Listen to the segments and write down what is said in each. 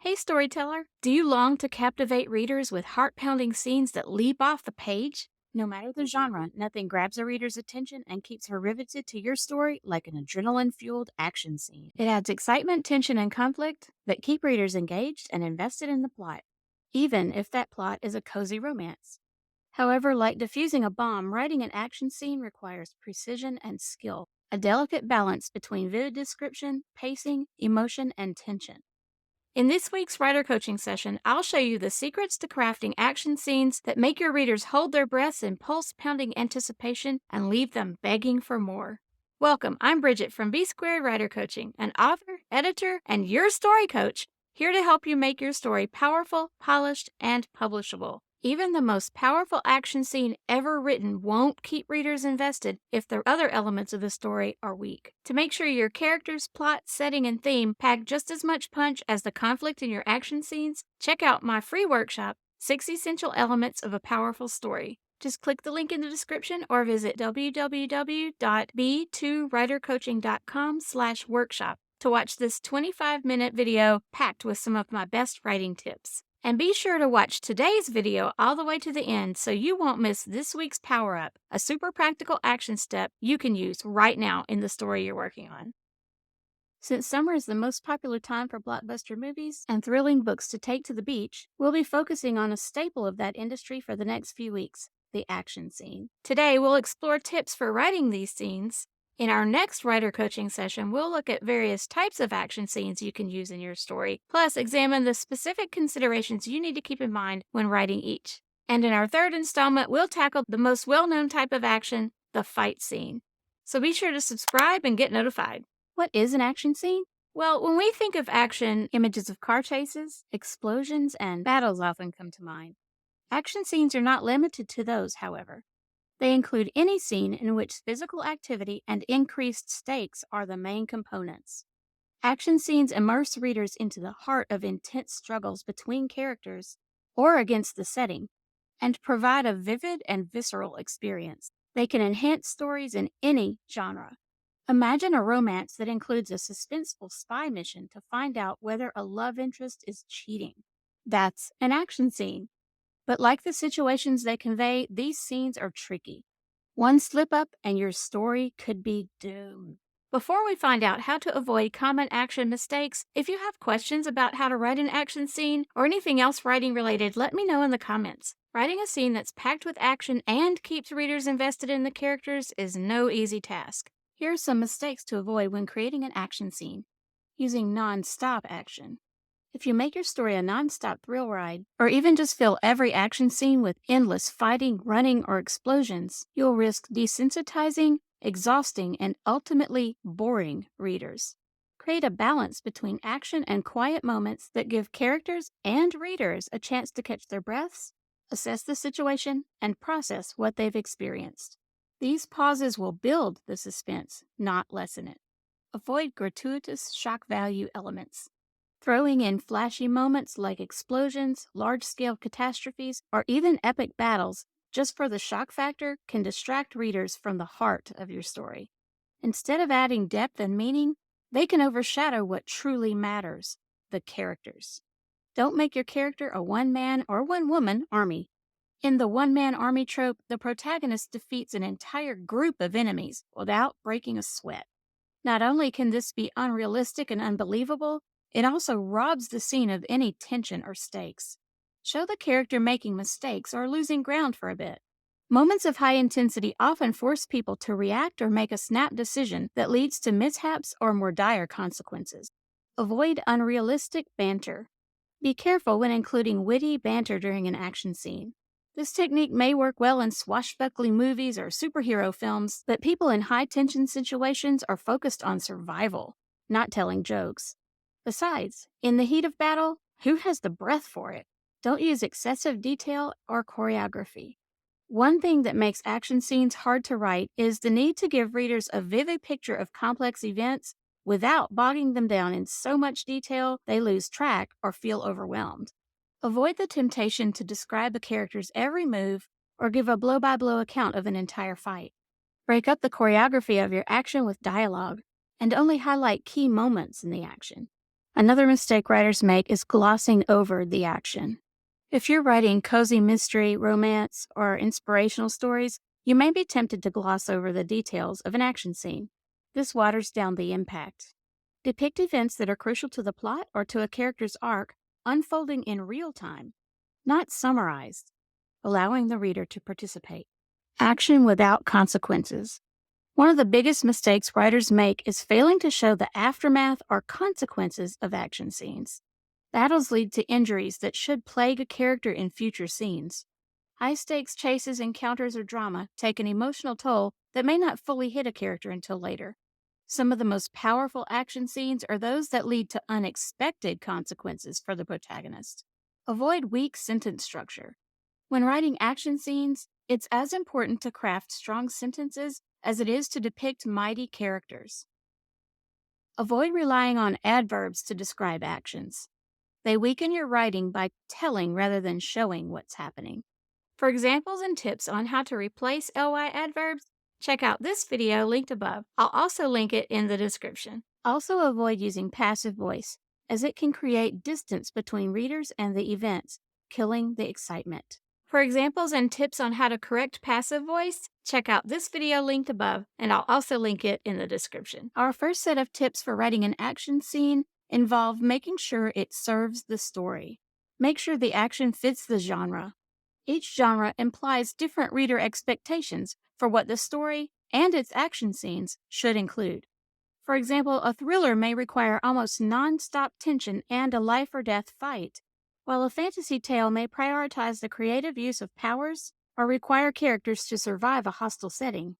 Hey, storyteller, do you long to captivate readers with heart pounding scenes that leap off the page? No matter the genre, nothing grabs a reader's attention and keeps her riveted to your story like an adrenaline fueled action scene. It adds excitement, tension, and conflict that keep readers engaged and invested in the plot, even if that plot is a cozy romance. However, like diffusing a bomb, writing an action scene requires precision and skill, a delicate balance between vivid description, pacing, emotion, and tension. In this week's writer coaching session, I'll show you the secrets to crafting action scenes that make your readers hold their breaths in pulse pounding anticipation and leave them begging for more. Welcome, I'm Bridget from B Squared Writer Coaching, an author, editor, and your story coach, here to help you make your story powerful, polished, and publishable. Even the most powerful action scene ever written won't keep readers invested if the other elements of the story are weak. To make sure your characters, plot, setting, and theme pack just as much punch as the conflict in your action scenes, check out my free workshop, 6 Essential Elements of a Powerful Story. Just click the link in the description or visit www.b2writercoaching.com/workshop to watch this 25-minute video packed with some of my best writing tips. And be sure to watch today's video all the way to the end so you won't miss this week's Power Up, a super practical action step you can use right now in the story you're working on. Since summer is the most popular time for blockbuster movies and thrilling books to take to the beach, we'll be focusing on a staple of that industry for the next few weeks, the action scene. Today, we'll explore tips for writing these scenes. In our next writer coaching session, we'll look at various types of action scenes you can use in your story, plus examine the specific considerations you need to keep in mind when writing each. And in our third installment, we'll tackle the most well-known type of action, the fight scene. So be sure to subscribe and get notified. What is an action scene? Well, when we think of action, images of car chases, explosions, and battles often come to mind. Action scenes are not limited to those, however. They include any scene in which physical activity and increased stakes are the main components. Action scenes immerse readers into the heart of intense struggles between characters or against the setting and provide a vivid and visceral experience. They can enhance stories in any genre. Imagine a romance that includes a suspenseful spy mission to find out whether a love interest is cheating. That's an action scene. But like the situations they convey, these scenes are tricky. One slip up and your story could be doomed. Before we find out how to avoid common action mistakes, if you have questions about how to write an action scene or anything else writing related, let me know in the comments. Writing a scene that's packed with action and keeps readers invested in the characters is no easy task. Here are some mistakes to avoid when creating an action scene. Using non-stop action. If you make your story a non-stop thrill ride, or even just fill every action scene with endless fighting, running, or explosions, you'll risk desensitizing, exhausting, and ultimately boring readers. Create a balance between action and quiet moments that give characters and readers a chance to catch their breaths, assess the situation, and process what they've experienced. These pauses will build the suspense, not lessen it. Avoid gratuitous shock value elements. Throwing in flashy moments like explosions, large-scale catastrophes, or even epic battles just for the shock factor can distract readers from the heart of your story. Instead of adding depth and meaning, they can overshadow what truly matters, the characters. Don't make your character a one-man or one-woman army. In the one-man army trope, the protagonist defeats an entire group of enemies without breaking a sweat. Not only can this be unrealistic and unbelievable, it also robs the scene of any tension or stakes. Show the character making mistakes or losing ground for a bit. Moments of high intensity often force people to react or make a snap decision that leads to mishaps or more dire consequences. Avoid unrealistic banter. Be careful when including witty banter during an action scene. This technique may work well in swashbuckling movies or superhero films, but people in high-tension situations are focused on survival, not telling jokes. Besides, in the heat of battle, who has the breath for it? Don't use excessive detail or choreography. One thing that makes action scenes hard to write is the need to give readers a vivid picture of complex events without bogging them down in so much detail they lose track or feel overwhelmed. Avoid the temptation to describe a character's every move or give a blow-by-blow account of an entire fight. Break up the choreography of your action with dialogue, and only highlight key moments in the action. Another mistake writers make is glossing over the action. If you're writing cozy mystery, romance, or inspirational stories, you may be tempted to gloss over the details of an action scene. This waters down the impact. Depict events that are crucial to the plot or to a character's arc unfolding in real time, not summarized, allowing the reader to participate. Action without consequences. One of the biggest mistakes writers make is failing to show the aftermath or consequences of action scenes. Battles lead to injuries that should plague a character in future scenes. High stakes chases, encounters, or drama take an emotional toll that may not fully hit a character until later. Some of the most powerful action scenes are those that lead to unexpected consequences for the protagonist. Avoid weak sentence structure. When writing action scenes, it's as important to craft strong sentences as it is to depict mighty characters. Avoid relying on adverbs to describe actions. They weaken your writing by telling rather than showing what's happening. For examples and tips on how to replace ly adverbs, check out this video linked above. I'll also link it in the description. Also avoid using passive voice, as it can create distance between readers and the events, killing the excitement. For examples and tips on how to correct passive voice, check out this video linked above, and I'll also link it in the description. Our first set of tips for writing an action scene involve making sure it serves the story. Make sure the action fits the genre. Each genre implies different reader expectations for what the story and its action scenes should include. For example, a thriller may require almost non-stop tension and a life-or-death fight, while a fantasy tale may prioritize the creative use of powers or require characters to survive a hostile setting.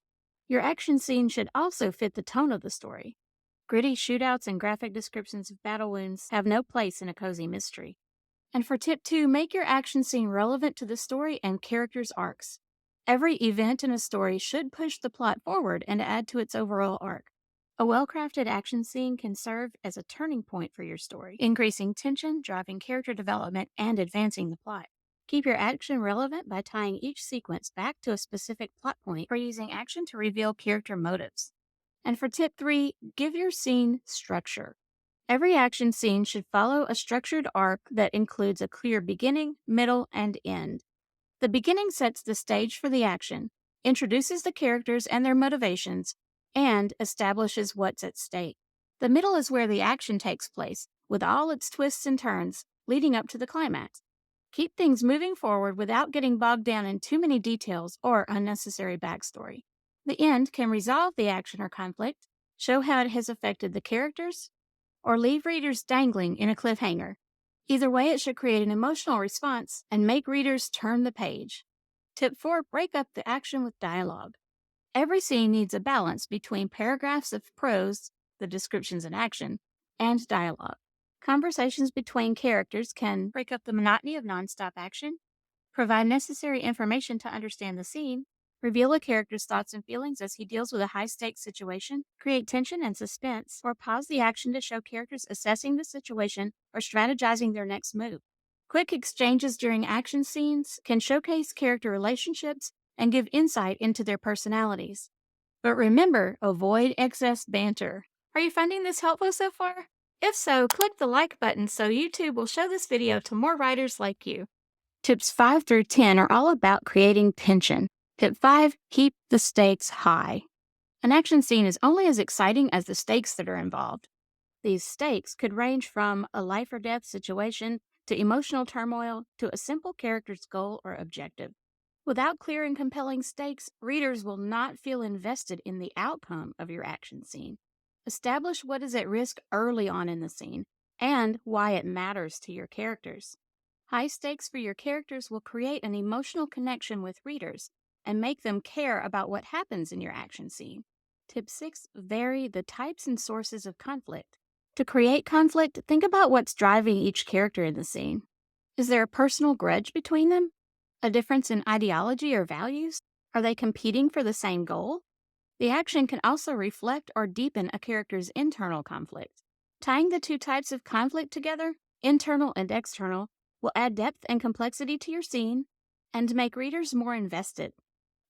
Your action scene should also fit the tone of the story. Gritty shootouts and graphic descriptions of battle wounds have no place in a cozy mystery. And for tip 2, make your action scene relevant to the story and characters' arcs. Every event in a story should push the plot forward and add to its overall arc. A well-crafted action scene can serve as a turning point for your story, increasing tension, driving character development, and advancing the plot. Keep your action relevant by tying each sequence back to a specific plot point or using action to reveal character motives. And for tip 3, give your scene structure. Every action scene should follow a structured arc that includes a clear beginning, middle, and end. The beginning sets the stage for the action, introduces the characters and their motivations, and establishes what's at stake. The middle is where the action takes place, with all its twists and turns leading up to the climax. Keep things moving forward without getting bogged down in too many details or unnecessary backstory. The end can resolve the action or conflict, show how it has affected the characters, or leave readers dangling in a cliffhanger. Either way, it should create an emotional response and make readers turn the page. Tip 4, break up the action with dialogue. Every scene needs a balance between paragraphs of prose, the descriptions in action, and dialogue. Conversations between characters can break up the monotony of nonstop action, provide necessary information to understand the scene, reveal a character's thoughts and feelings as he deals with a high-stakes situation, create tension and suspense, or pause the action to show characters assessing the situation or strategizing their next move. Quick exchanges during action scenes can showcase character relationships and give insight into their personalities. But remember, avoid excess banter. Are you finding this helpful so far? If so, click the like button so YouTube will show this video to more writers like you. Tips 5 through 10 are all about creating tension. Tip 5, keep the stakes high. An action scene is only as exciting as the stakes that are involved. These stakes could range from a life or death situation to emotional turmoil to a simple character's goal or objective. Without clear and compelling stakes, readers will not feel invested in the outcome of your action scene. Establish what is at risk early on in the scene and why it matters to your characters. High stakes for your characters will create an emotional connection with readers and make them care about what happens in your action scene. Tip 6, vary the types and sources of conflict. To create conflict, think about what's driving each character in the scene. Is there a personal grudge between them? A difference in ideology or values? Are they competing for the same goal? The action can also reflect or deepen a character's internal conflict. Tying the two types of conflict together, internal and external, will add depth and complexity to your scene and make readers more invested.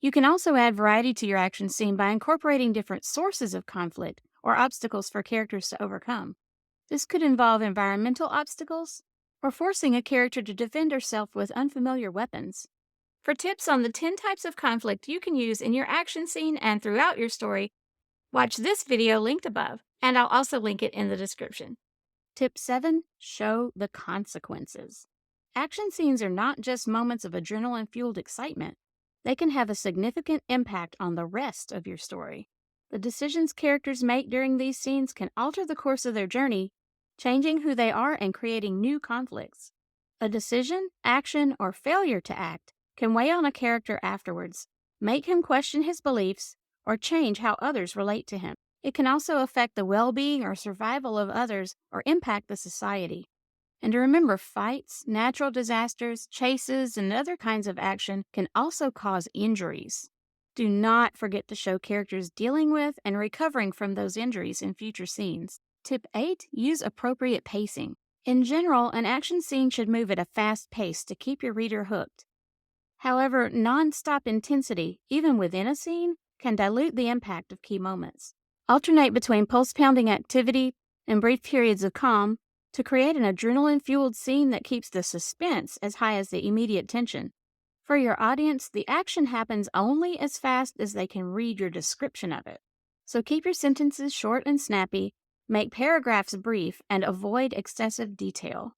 You can also add variety to your action scene by incorporating different sources of conflict or obstacles for characters to overcome. This could involve environmental obstacles or forcing a character to defend herself with unfamiliar weapons. For tips on the 10 types of conflict you can use in your action scene and throughout your story, watch this video linked above, and I'll also link it in the description. Tip 7: Show the consequences. Action scenes are not just moments of adrenaline fueled excitement, they can have a significant impact on the rest of your story. The decisions characters make during these scenes can alter the course of their journey, changing who they are and creating new conflicts. A decision, action, or failure to act can weigh on a character afterwards, make him question his beliefs, or change how others relate to him. It can also affect the well being or survival of others or impact the society. And to remember, fights, natural disasters, chases, and other kinds of action can also cause injuries. Do not forget to show characters dealing with and recovering from those injuries in future scenes. Tip 8: Use appropriate pacing. In general, an action scene should move at a fast pace to keep your reader hooked. However, non-stop intensity, even within a scene, can dilute the impact of key moments. Alternate between pulse-pounding activity and brief periods of calm to create an adrenaline-fueled scene that keeps the suspense as high as the immediate tension. For your audience, the action happens only as fast as they can read your description of it. So keep your sentences short and snappy, make paragraphs brief, and avoid excessive detail.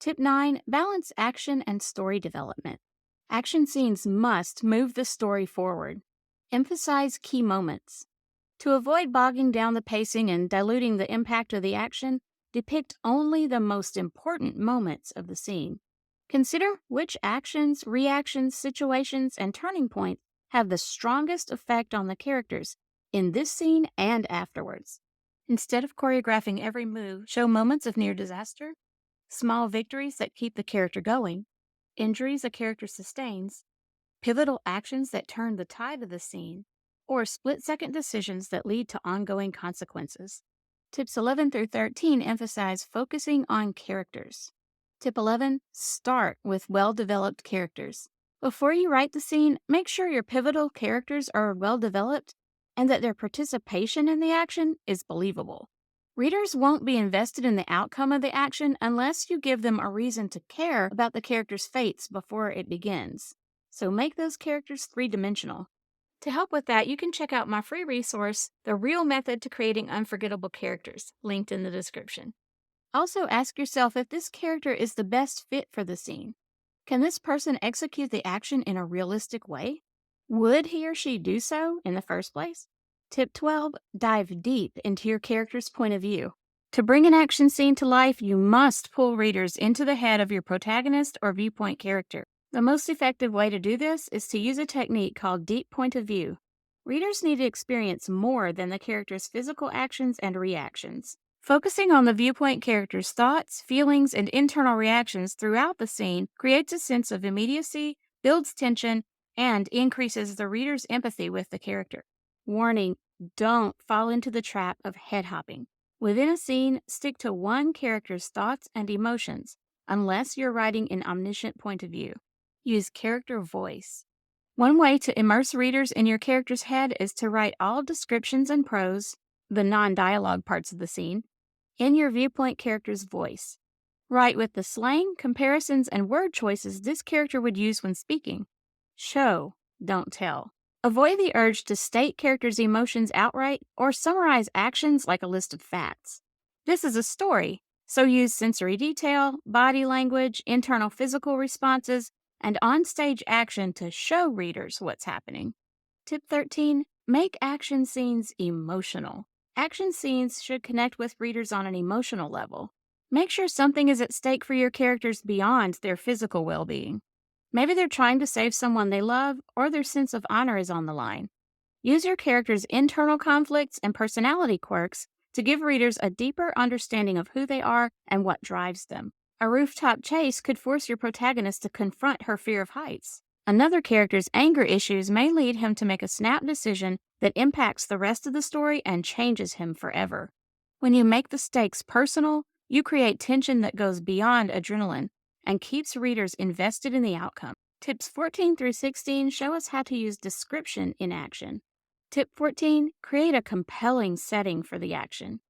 Tip 9: Balance action and story development. Action scenes must move the story forward. Emphasize key moments. To avoid bogging down the pacing and diluting the impact of the action, depict only the most important moments of the scene. Consider which actions, reactions, situations, and turning points have the strongest effect on the characters in this scene and afterwards. Instead of choreographing every move, show moments of near disaster, small victories that keep the character going, injuries a character sustains, pivotal actions that turn the tide of the scene, or split-second decisions that lead to ongoing consequences. Tips 11 through 13 emphasize focusing on characters. Tip 11: Start with well-developed characters. Before you write the scene, make sure your pivotal characters are well-developed and that their participation in the action is believable. Readers won't be invested in the outcome of the action unless you give them a reason to care about the character's fates before it begins. So make those characters three-dimensional. To help with that, you can check out my free resource, The Real Method to Creating Unforgettable Characters, linked in the description. Also, ask yourself if this character is the best fit for the scene. Can this person execute the action in a realistic way? Would he or she do so in the first place? Tip 12: Dive deep into your character's point of view. To bring an action scene to life, you must pull readers into the head of your protagonist or viewpoint character. The most effective way to do this is to use a technique called deep point of view. Readers need to experience more than the character's physical actions and reactions. Focusing on the viewpoint character's thoughts, feelings, and internal reactions throughout the scene creates a sense of immediacy, builds tension, and increases the reader's empathy with the character. Warning: don't fall into the trap of head hopping. Within a scene, stick to one character's thoughts and emotions, unless you're writing an omniscient point of view. Use character voice. One way to immerse readers in your character's head is to write all descriptions and prose, the non-dialogue parts of the scene, in your viewpoint character's voice. Write with the slang, comparisons, and word choices this character would use when speaking. Show, don't tell. Avoid the urge to state characters' emotions outright or summarize actions like a list of facts. This is a story, so use sensory detail, body language, internal physical responses, and on-stage action to show readers what's happening. Tip 13: Make action scenes emotional. Action scenes should connect with readers on an emotional level. Make sure something is at stake for your characters beyond their physical well-being. Maybe they're trying to save someone they love, or their sense of honor is on the line. Use your character's internal conflicts and personality quirks to give readers a deeper understanding of who they are and what drives them. A rooftop chase could force your protagonist to confront her fear of heights. Another character's anger issues may lead him to make a snap decision that impacts the rest of the story and changes him forever. When you make the stakes personal, you create tension that goes beyond adrenaline and keeps readers invested in the outcome. Tips 14 through 16 show us how to use description in action. Tip 14: Create a compelling setting for the action.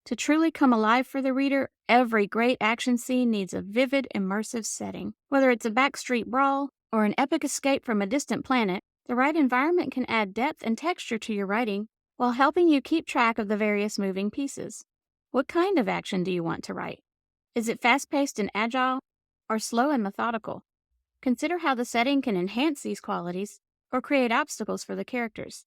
To truly come alive for the reader, every great action scene needs a vivid, immersive setting. Whether it's a backstreet brawl or an epic escape from a distant planet, the right environment can add depth and texture to your writing while helping you keep track of the various moving pieces. What kind of action do you want to write? Is it fast-paced and agile, or slow and methodical? Consider how the setting can enhance these qualities or create obstacles for the characters.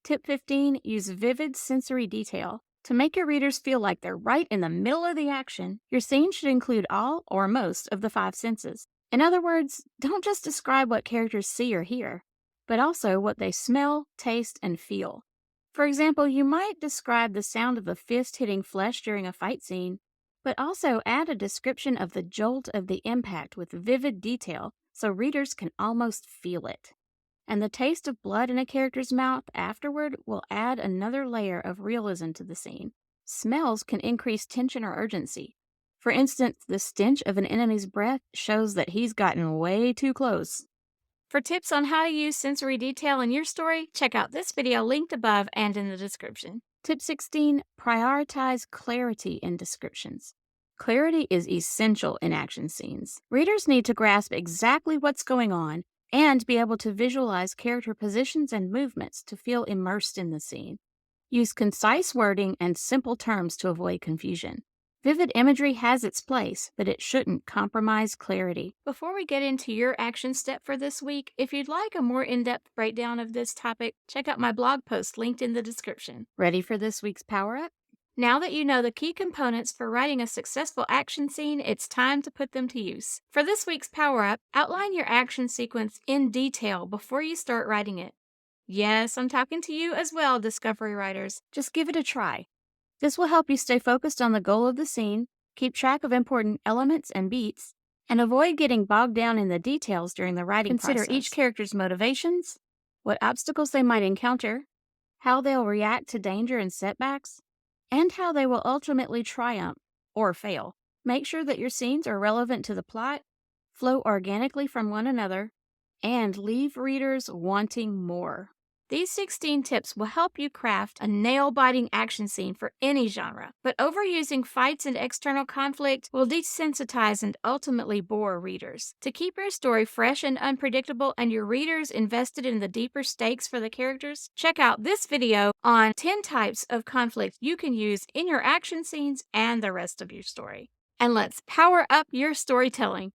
Tip 15. Use vivid sensory detail. To make your readers feel like they're right in the middle of the action, your scene should include all or most of the five senses. In other words, don't just describe what characters see or hear, but also what they smell, taste, and feel. For example, you might describe the sound of a fist hitting flesh during a fight scene, but also add a description of the jolt of the impact with vivid detail so readers can almost feel it. And the taste of blood in a character's mouth afterward will add another layer of realism to the scene. Smells can increase tension or urgency. For instance, the stench of an enemy's breath shows that he's gotten way too close. For tips on how to use sensory detail in your story, check out this video linked above and in the description. Tip 16. Prioritize clarity in descriptions. Clarity is essential in action scenes. Readers need to grasp exactly what's going on and be able to visualize character positions and movements to feel immersed in the scene. Use concise wording and simple terms to avoid confusion. Vivid imagery has its place, but it shouldn't compromise clarity. Before we get into your action step for this week, if you'd like a more in-depth breakdown of this topic, check out my blog post linked in the description. Ready for this week's Power Up? Now that you know the key components for writing a successful action scene, it's time to put them to use. For this week's Power Up, outline your action sequence in detail before you start writing it. Yes, I'm talking to you as well, Discovery writers. Just give it a try. This will help you stay focused on the goal of the scene, keep track of important elements and beats, and avoid getting bogged down in the details during the writing process. Consider each character's motivations, what obstacles they might encounter, how they'll react to danger and setbacks, and how they will ultimately triumph or fail. Make sure that your scenes are relevant to the plot, flow organically from one another, and leave readers wanting more. These 16 tips will help you craft a nail-biting action scene for any genre, but overusing fights and external conflict will desensitize and ultimately bore readers. To keep your story fresh and unpredictable and your readers invested in the deeper stakes for the characters, check out this video on 10 types of conflict you can use in your action scenes and the rest of your story. And let's power up your storytelling.